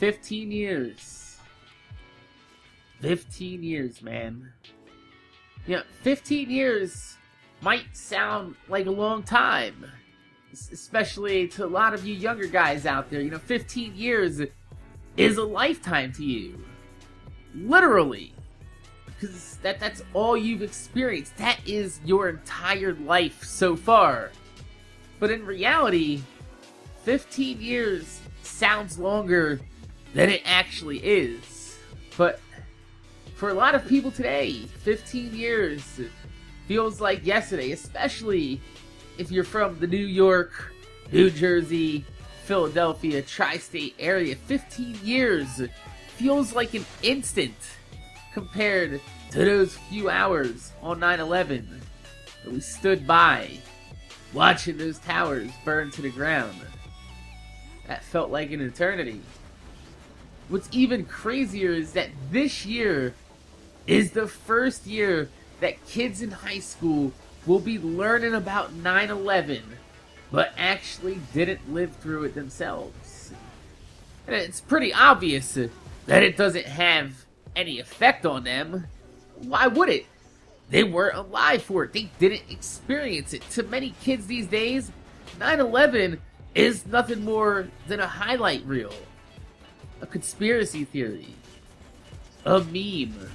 15 years. 15 years, man. 15 years might sound like a long time, especially to a lot of you younger guys out there. 15 years is a lifetime to you. Literally. Because that's all you've experienced. That is your entire life so far. But in reality, 15 years sounds longer than it actually is. But for a lot of people today, 15 years feels like yesterday, especially if you're from the New York, New Jersey, Philadelphia, tri-state area. 15 years feels like an instant compared to those few hours on 9/11 that we stood by watching those towers burn to the ground. That felt like an eternity. What's even crazier is that this year is the first year that kids in high school will be learning about 9/11, but actually didn't live through it themselves. And it's pretty obvious that it doesn't have any effect on them. Why would it? They weren't alive for it. They didn't experience it. To many kids these days, 9/11 is nothing more than a highlight reel, a conspiracy theory, a meme,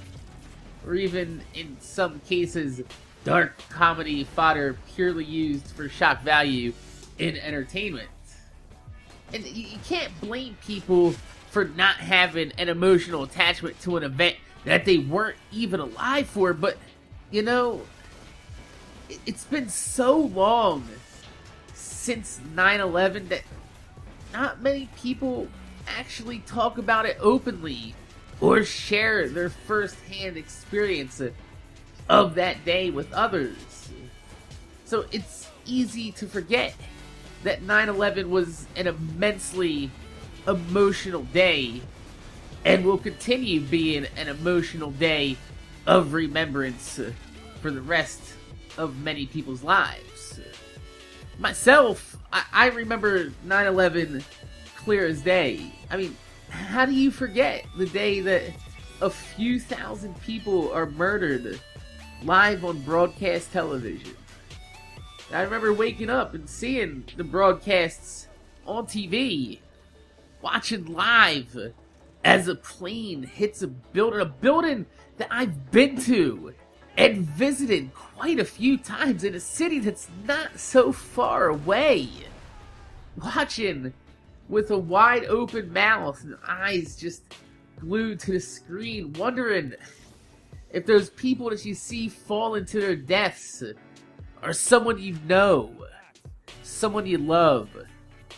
or even, in some cases, dark comedy fodder purely used for shock value in entertainment. And you can't blame people for not having an emotional attachment to an event that they weren't even alive for, but, it's been so long since 9/11 that not many people actually talk about it openly or share their first-hand experience of that day with others. So it's easy to forget that 9/11 was an immensely emotional day and will continue being an emotional day of remembrance for the rest of many people's lives. Myself, I remember 9/11 clear as day. I mean, how do you forget the day that a few thousand people are murdered live on broadcast television? I remember waking up and seeing the broadcasts on TV, watching live as a plane hits a building that I've been to and visited quite a few times in a city that's not so far away. Watching with a wide open mouth and eyes just glued to the screen, wondering if those people that you see fall into their deaths are someone you know, someone you love,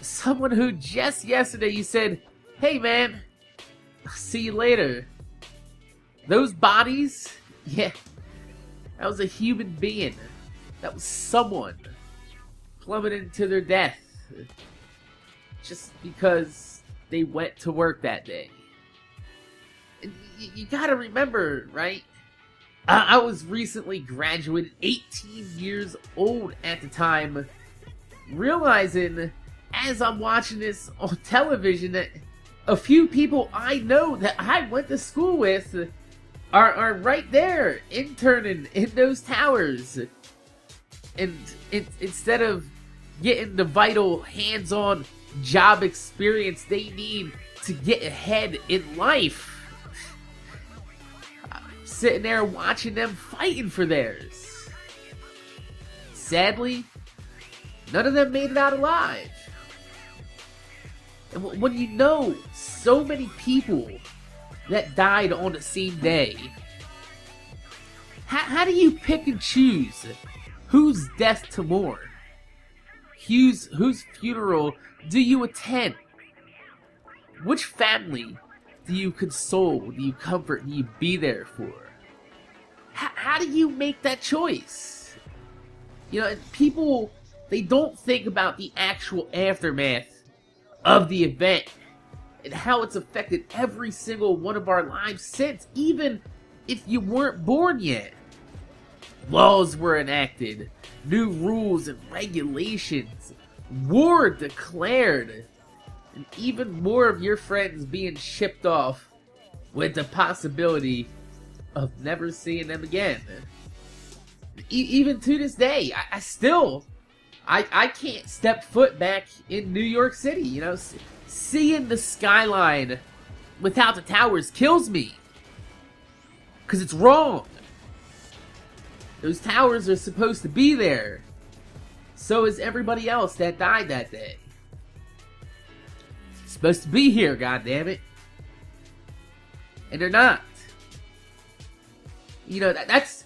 someone who just yesterday you said, "Hey man, I'll see you later." Those bodies, yeah, that was a human being. That was someone plummeting to their death just because they went to work that day. And you gotta remember, right? I was recently graduated, 18 years old at the time, realizing as I'm watching this on television that a few people I know that I went to school with are right there interning in those towers. And instead of getting the vital hands-on job experience they need to get ahead in life, sitting there watching them fighting for theirs. Sadly, none of them made it out alive. And when you know so many people that died on the same day, how do you pick and choose whose death to mourn? Whose funeral do you attend? Which family do you console, do you comfort, do you be there for? How do you make that choice? People, they don't think about the actual aftermath of the event and how it's affected every single one of our lives since, even if you weren't born yet. Laws were enacted, new rules and regulations, war declared, and even more of your friends being shipped off with the possibility of never seeing them again. Even to this day, I still can't step foot back in New York City. You know, seeing the skyline without the towers kills me, because it's wrong. Those towers are supposed to be there. So is everybody else that died that day. Supposed to be here, goddammit. And they're not. You know, that's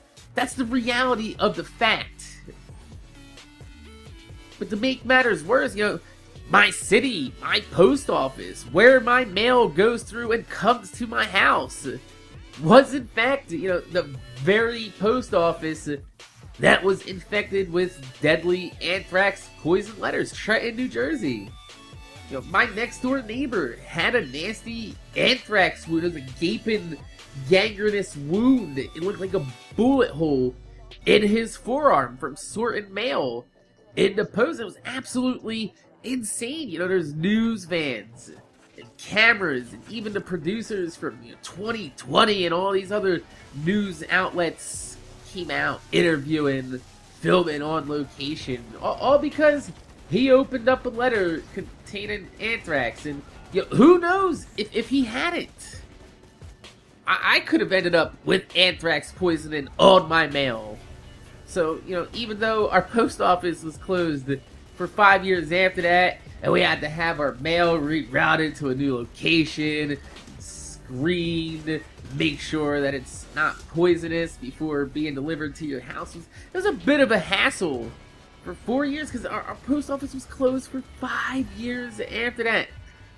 the reality of the fact. But to make matters worse, you know, my city, my post office, where my mail goes through and comes to my house, was in fact, you know, the very post office that was infected with deadly anthrax poison letters, Trenton, New Jersey. You know, my next door neighbor had a nasty anthrax wound. It was a gaping, gangrenous wound. It looked like a bullet hole in his forearm from sorting mail in the post. It was absolutely insane. You know, there's news vans and cameras, and even the producers from 2020 and all these other news outlets came out interviewing, filming on location, all because he opened up a letter containing anthrax. And who knows if he hadn't, I could have ended up with anthrax poisoning on my mail. So, you know, even though our post office was closed for 5 years after that, and we had to have our mail rerouted to a new location, screened, make sure that it's not poisonous before being delivered to your house, it was a bit of a hassle for 4 years, because our post office was closed for 5 years after that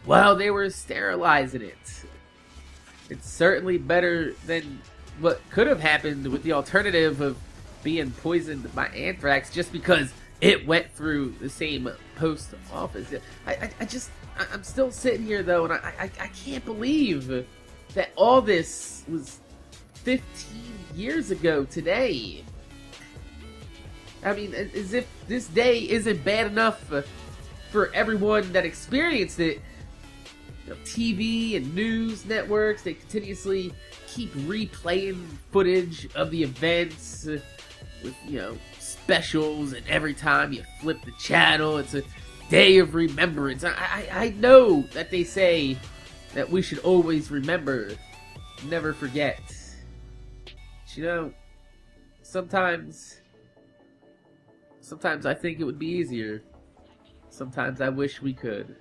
while they were sterilizing it. It's certainly better than what could have happened with the alternative of being poisoned by anthrax just because it went through the same post office. I'm still sitting here though, and I can't believe that all this was 15 years ago today. I mean, as if this day isn't bad enough for everyone that experienced it. You know, TV and news networks, they continuously keep replaying footage of the events with, you know, specials, and every time you flip the channel, it's a day of remembrance. I know that they say that we should always remember, never forget. But, you know, sometimes I think it would be easier. Sometimes I wish we could.